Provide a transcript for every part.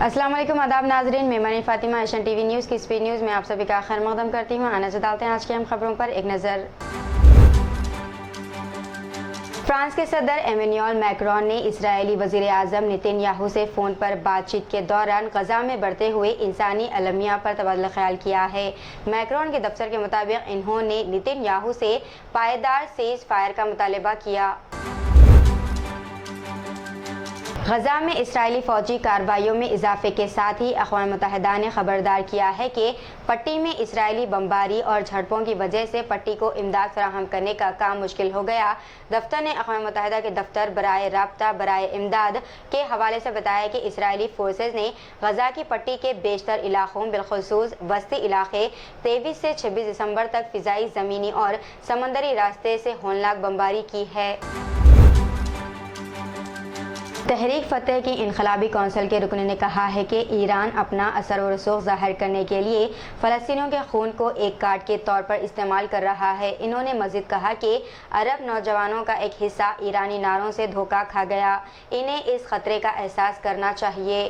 अस्सलाम वालेकुम, आदाब नाजरीन। मेहमानी फातिमा, एशियन टीवी न्यूज़ की स्पीड न्यूज़ में आप सभी का खैर मकदम करती हूँ। आने से डालते हैं आज की अहम खबरों पर एक नज़र। फ्रांस के सदर एमेन्युअल मैक्रोन ने इजरायली वज़ीर आज़म नेतन्याहू से फ़ोन पर बातचीत के दौरान गजा में बढ़ते हुए इंसानी अलमिया पर तबादला ख्याल किया है। मैक्रोन के दफ्तर के मुताबिक इन्होंने नेतन्याहू से पायदार सीज़ फायर का मुतालबा किया। गजा में इस्राएली फौजी कार्रवाइयों में इजाफे के साथ ही अक़वाम मुत्तहिदा ने खबरदार किया है कि पट्टी में इस्राएली बमबारी और झड़पों की वजह से पट्टी को इमदाद फराहम करने का काम मुश्किल हो गया। दफ्तर ने अक़वाम मुत्तहिदा के दफ्तर बराए राब्ता बराए इमदाद के हवाले से बताया कि इस्राएली फोर्सेज ने गजा की पट्टी के बेशतर इलाकों बिलखुसूस वस्ती इलाके 23 से 26 दिसंबर तक फ़िज़ाई, ज़मीनी और समंदरी रास्ते से होनहार बमबारी की है। तहरीक फतेह की इनकलाबी कौंसिल के रुकन ने कहा है कि ईरान अपना असर व रसूख ज़ाहिर करने के लिए फ़लस्तीनियों के खून को एक कार्ड के तौर पर इस्तेमाल कर रहा है। इन्होंने मज़ीद कहा कि अरब नौजवानों का एक हिस्सा ईरानी नारों से धोखा खा गया, इन्हें इस खतरे का एहसास करना चाहिए।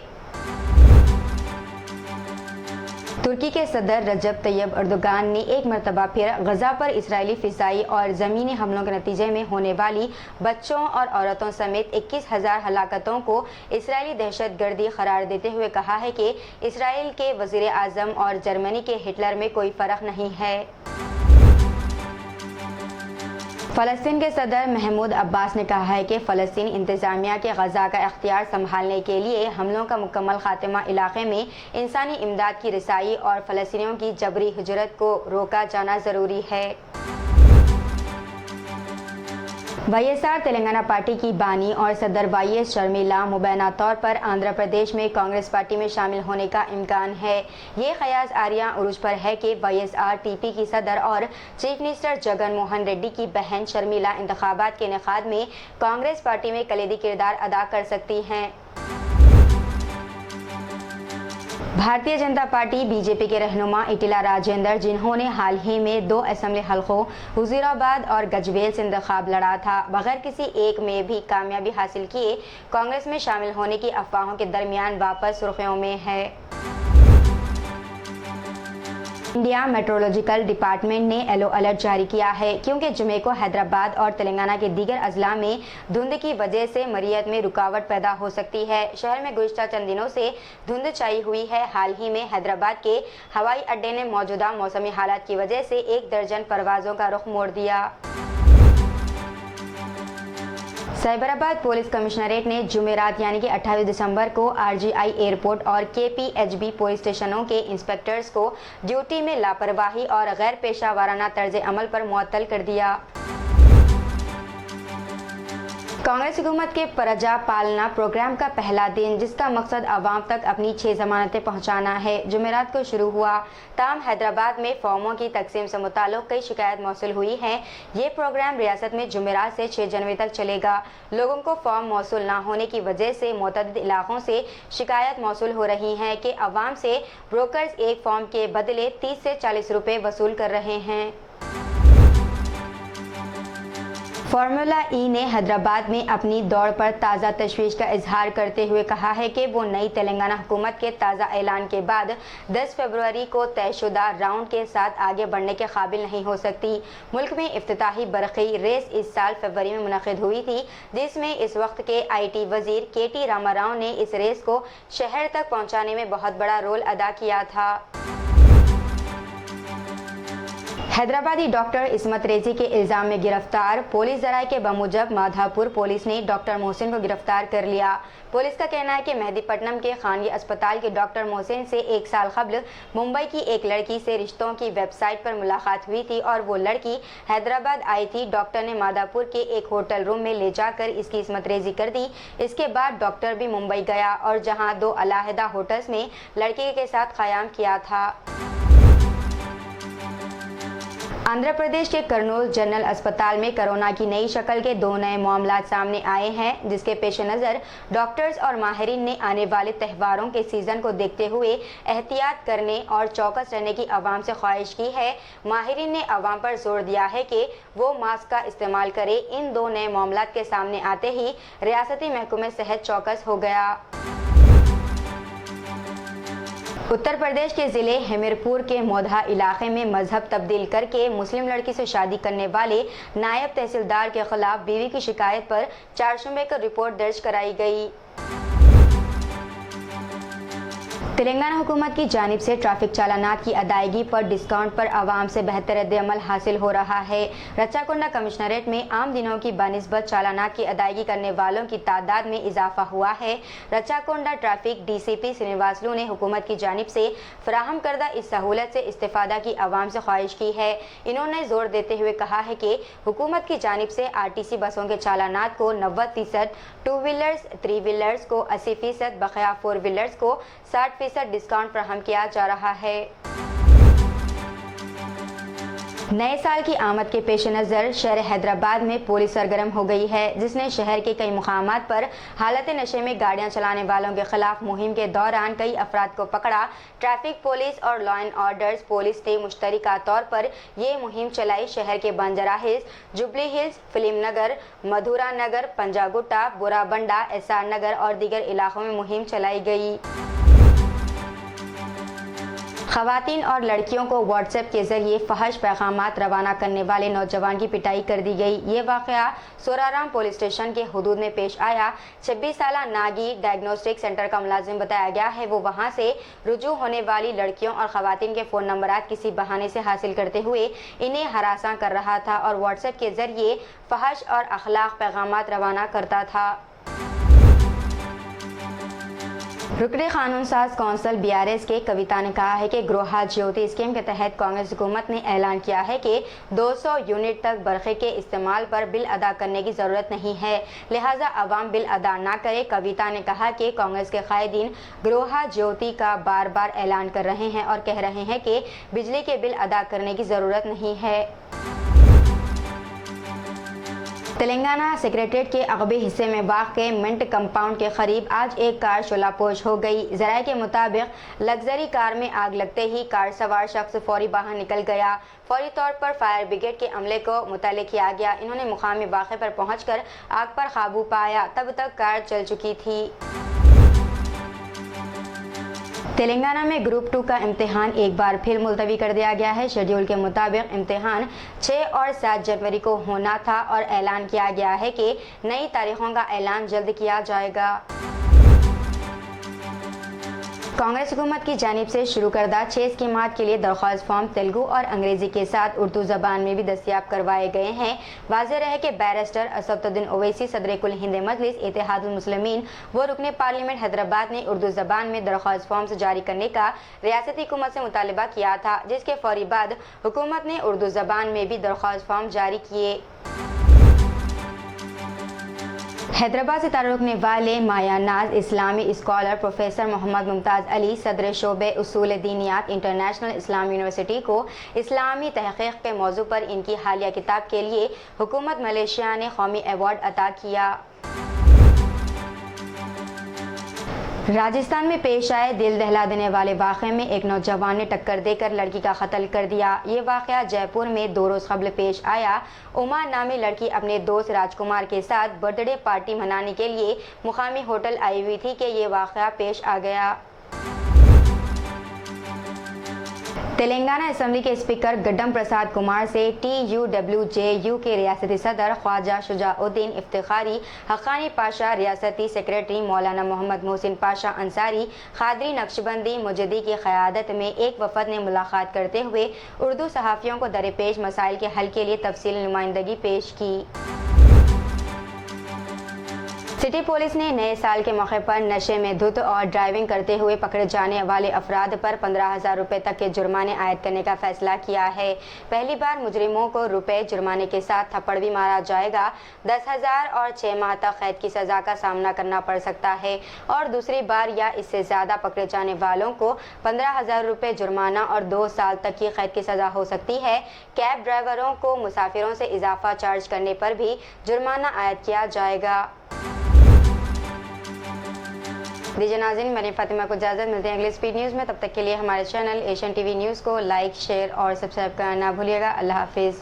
तुर्की के सदर रजब तैयब अर्दोगान ने एक मरतबा फिर गजा पर इस्राएली फ़िज़ाई और ज़मीनी हमलों के नतीजे में होने वाली बच्चों और औरतों समेत 21,000 हलाकतों को इस्राएली दहशतगर्दी करार देते हुए कहा है कि इस्राएल के वज़ीर आज़म और जर्मनी के हिटलर में कोई फ़र्क नहीं है। फ़लस्तीन के सदर महमूद अब्बास ने कहा है कि फ़लस्तीनी इंतज़ामिया के गजा का इख्तियार संभालने के लिए हमलों का मुकम्मल खात्मा, इलाक़े में इंसानी इमदाद की रसाई और फ़लस्तीनियों की जबरी हिजरत को रोका जाना ज़रूरी है। वाईएसआर तेलंगाना पार्टी की बानी और सदर वाईएस शर्मिला मुबैना तौर पर आंध्र प्रदेश में कांग्रेस पार्टी में शामिल होने का इम्कान है। ये क़यास आर्या उरूज पर है कि वाईएसआर टीपी की सदर और चीफ मिनिस्टर जगन मोहन रेड्डी की बहन शर्मिला इंतखाबात के इनेकाद में कांग्रेस पार्टी में कलीदी किरदार अदा कर सकती हैं। भारतीय जनता पार्टी बीजेपी के रहनुमा इटिला राजेंद्र, जिन्होंने हाल ही में 2 असेंबली हलकों हुज़ूराबाद और गजवेल से इंतखाब लड़ा था, बगैर किसी एक में भी कामयाबी हासिल किए कांग्रेस में शामिल होने की अफवाहों के दरमियान वापस सुर्खियों में है। इंडिया मेट्रोलॉजिकल डिपार्टमेंट ने येलो अलर्ट जारी किया है क्योंकि जुमे को हैदराबाद और तेलंगाना के दीगर अजला में धुंध की वजह से मरीयत में रुकावट पैदा हो सकती है। शहर में गुज़िश्ता चंद दिनों से धुंध छाई हुई है। हाल ही में हैदराबाद के हवाई अड्डे ने मौजूदा मौसमी हालात की वजह से 1 दर्जन परवाज़ों का रुख मोड़ दिया। साइबराबाद पुलिस कमिश्नरेट ने जुमेरात यानी कि 28 दिसंबर को आरजीआई एयरपोर्ट और केपीएचबी पुलिस स्टेशनों के इंस्पेक्टर्स को ड्यूटी में लापरवाही और गैर पेशा वाराना तर्ज अमल पर मुअत्तल कर दिया। कांग्रेस हुकूमत के प्रजा पालना प्रोग्राम का पहला दिन, जिसका मकसद आवाम तक अपनी 6 ज़मानतें पहुंचाना है, जुमेरात को शुरू हुआ। ताहम हैदराबाद में फॉर्मों की तकसीम से मुताल्लिक़ कई शिकायत मौसूल हुई हैं। ये प्रोग्राम रियासत में जुमेरात से 6 जनवरी तक चलेगा। लोगों को फॉर्म मौसूल ना होने की वजह से मुतअद्दिद इलाकों से शिकायत मौसूल हो रही हैं कि अवाम से ब्रोकर्स एक फॉर्म के बदले 30 से 40 रुपये वसूल कर रहे हैं। फार्मूला ई ने हैदराबाद में अपनी दौड़ पर ताज़ा तशवीश का इजहार करते हुए कहा है कि वो नई तेलंगाना हुकूमत के ताज़ा ऐलान के बाद 10 फरवरी को तयशुदा राउंड के साथ आगे बढ़ने के काबिल नहीं हो सकती। मुल्क में इफ्तिताही बरक़ी रेस इस साल फरवरी में मुनक़िद हुई थी, जिसमें इस वक्त के IT वज़ीर KT रामाराव ने इस रेस को शहर तक पहुँचाने में बहुत बड़ा रोल अदा किया था। हैदराबादी डॉक्टर इस्मत रेजी के इल्ज़ाम में गिरफ्तार। पुलिस ज़राए के बमुजब माधापुर पुलिस ने डॉक्टर मोहसिन को गिरफ्तार कर लिया। पुलिस का कहना है कि मेहदीपट्टनम के खानगी अस्पताल के डॉक्टर मोहसिन से 1 साल कबल मुंबई की एक लड़की से रिश्तों की वेबसाइट पर मुलाकात हुई थी और वो लड़की हैदराबाद आई थी। डॉक्टर ने माधापुर के एक होटल रूम में ले जाकर इसकी इस्मत रेजी कर दी। इसके बाद डॉक्टर भी मुंबई गया और जहाँ 2 अलहदा होटल्स में लड़के के साथ क़याम किया था। आंध्र प्रदेश के कर्नूल जनरल अस्पताल में कोरोना की नई शक्ल के 2 नए मामलात सामने आए हैं, जिसके पेश नज़र डॉक्टर्स और माहिरीन ने आने वाले त्योहारों के सीज़न को देखते हुए एहतियात करने और चौकस रहने की आवाम से ख्वाहिश की है। माहिरीन ने आवाम पर जोर दिया है कि वो मास्क का इस्तेमाल करें। इन 2 नए मामलात के सामने आते ही रियासती महकमे सेहत चौकस हो गया। उत्तर प्रदेश के जिले हमीरपुर के मोधा इलाके में मजहब तब्दील करके मुस्लिम लड़की से शादी करने वाले नायब तहसीलदार के खिलाफ बीवी की शिकायत पर 4 शुबे की रिपोर्ट दर्ज कराई गई। तेलंगाना हुकूमत की जानिब से ट्रैफिक चालानात की अदायगी पर डिस्काउंट पर आवाम से बेहतर रद्द-ए-अमल हासिल हो रहा है। रच्चाकोंडा कमिश्नरेट में आम दिनों की बनिस्बत चालानात की अदायगी करने वालों की तादाद में इजाफा हुआ है। रच्चाकोंडा ट्रैफिक DCP श्रीनिवासलू ने हुकूमत की जानिब से फराहम करदा इस सहूलत से इस्तेफादा की आवाम से ख्वाहिश की है। इन्होंने जोर देते हुए कहा है कि हुकूमत की जानिब से RTC बसों के चालानात को 90%, 2 व्हीलर्स 3 व्हीलर्स को 80%, बकाया 4 व्हीलर्स को 60% डिस्काउंट फराहम किया जा रहा है। नए साल की आमद के पेश नज़र शहर हैदराबाद में पुलिस सरगर्म हो गई है, जिसने शहर के कई मुकामात पर हालत नशे में गाड़ियां चलाने वालों के खिलाफ मुहिम के दौरान कई अफराद को पकड़ा। ट्रैफिक पुलिस और लॉ एंड ऑर्डर्स पुलिस ने मुश्तरका तौर पर ये मुहिम चलाई। शहर के बंजारा हिल्स, जुबली हिल्स, फिल्म नगर, मधुरा नगर, पंजागुट्टा, बुराबंडा, SR नगर और दीगर इलाकों में मुहिम चलाई गई। खवातीन और लड़कियों को व्हाट्सएप के जरिए फहश पैगामात रवाना करने वाले नौजवान की पिटाई कर दी गई। ये वाक़या सोराराम पुलिस स्टेशन के हुदूद में पेश आया। 26 साला नागी डायग्नोस्टिक सेंटर का मुलाजिम बताया गया है। वो वहां से रुजू होने वाली लड़कियों और खवातीन के फ़ोन नंबरात किसी बहाने से हासिल करते हुए इन्हें हरासा कर रहा था और व्हाट्सएप के जरिए फहश और अखलाक पैगामात रवाना करता था। रुकने कानून साज कौंसिल BRS के कविता ने कहा है कि गृह ज्योति स्कीम के तहत कांग्रेस हुकूमत ने ऐलान किया है कि 200 यूनिट तक बरक़े के इस्तेमाल पर बिल अदा करने की ज़रूरत नहीं है, लिहाजा अवाम बिल अदा ना करे। कविता ने कहा कि कांग्रेस के कायदीन गृह ज्योति का बार बार ऐलान कर रहे हैं और कह रहे हैं कि बिजली के बिल अदा करने की ज़रूरत नहीं है। तेलंगाना सेक्रेटेरिएट के अगबी हिस्से में वाक़े मिंट कंपाउंड के करीब आज एक कार शोलापोश हो गई। ज़राए के मुताबिक लग्जरी कार में आग लगते ही कार सवार शख्स फौरी बाहर निकल गया। फौरी तौर पर फायर ब्रिगेड के अमले को मुतल्ले किया गया। इन्होंने मुकामी वाक़े पर पहुंचकर आग पर काबू पाया। तब तक कार जल चुकी थी। तेलंगाना में ग्रुप 2 का इम्तिहान एक बार फिर मुलतवी कर दिया गया है। शेड्यूल के मुताबिक इम्तिहान 6 और 7 जनवरी को होना था और ऐलान किया गया है कि नई तारीखों का ऐलान जल्द किया जाएगा। कांग्रेस हुकूमत की जानिब से शुरू करदा 6 स्कीमात के लिए दरख्वास्त फॉर्म तेलुगु और अंग्रेजी के साथ उर्दू ज़बान में भी दस्तियाब करवाए गए हैं। वाज़ेह रहे कि बैरिस्टर असदुद्दीन ओवैसी सदर कुल हिंद मजलिस इत्तेहादुल मुस्लिमीन व रुकने पार्लियामेंट हैदराबाद ने उर्दू ज़बान में दरख्वास्त फॉर्म जारी करने का रियासती हुकूमत से मुतालबा किया था, जिसके फौरी बाद हुकूमत ने उर्दू ज़बान में भी दरख्वास्त फॉर्म जारी किए। हैदराबाद से ताल्लुक़ रखने वाले माया नाज इस्लामी स्कॉलर प्रोफेसर मोहम्मद मुमताज़ अली सदर शोबे उसूल दीनियात इंटरनेशनल इस्लाम यूनिवर्सिटी को इस्लामी तहक़ीक़ के मौजू पर इनकी हालिया किताब के लिए हुकूमत मलेशिया ने कौमी अवार्ड अता किया। राजस्थान में पेश आए दिल दहला देने वाले वाक़े में एक नौजवान ने टक्कर देकर लड़की का कत्ल कर दिया। ये वाक़या जयपुर में 2 रोज़ कबल पेश आया। उमा नामी लड़की अपने दोस्त राजकुमार के साथ बर्थडे पार्टी मनाने के लिए मुकामी होटल आई हुई थी कि ये वाक़या पेश आ गया। तेलंगाना असेंबली के स्पीकर गड्डम प्रसाद कुमार से TUWJU के रियासती सदर ख्वाजा शुजाउद्दीन इफ्तिखारी, हक्कानी पाशा रियासती सेक्रेटरी मौलाना मोहम्मद मोहसिन पाशा अंसारी, खादरी नक्शबंदी मुजद्दी की क़यादत में एक वफ़द ने मुलाकात करते हुए उर्दू सहाफ़ियों को दरपेश मसाइल के हल के लिए तफसीली नुमाइंदगी पेश की। सिटी पुलिस ने नए साल के मौके पर नशे में धुत और ड्राइविंग करते हुए पकड़े जाने वाले अफराद पर 15,000 रुपये तक के जुर्माने आयद करने का फैसला किया है। पहली बार मुजरिमों को रुपए जुर्माने के साथ थप्पड़ भी मारा जाएगा। 10,000 और 6 माह तक कैद की सज़ा का सामना करना पड़ सकता है और दूसरी बार या इससे ज़्यादा पकड़े जाने वालों को 15,000 रुपये जुर्माना और 2 साल तक की कैद की सज़ा हो सकती है। कैब ड्राइवरों को मुसाफिरों से इजाफा चार्ज करने पर भी जुर्माना आयद किया जाएगा। दीजिए नाज़रीन, मैंने फातिमा को इजाज़त, मिलते हैं अगले स्पीड न्यूज़ में। तब तक के लिए हमारे चैनल एशियन TV न्यूज़ को लाइक, शेयर और सब्सक्राइब करना ना भूलिएगा। अल्लाह हाफिज़।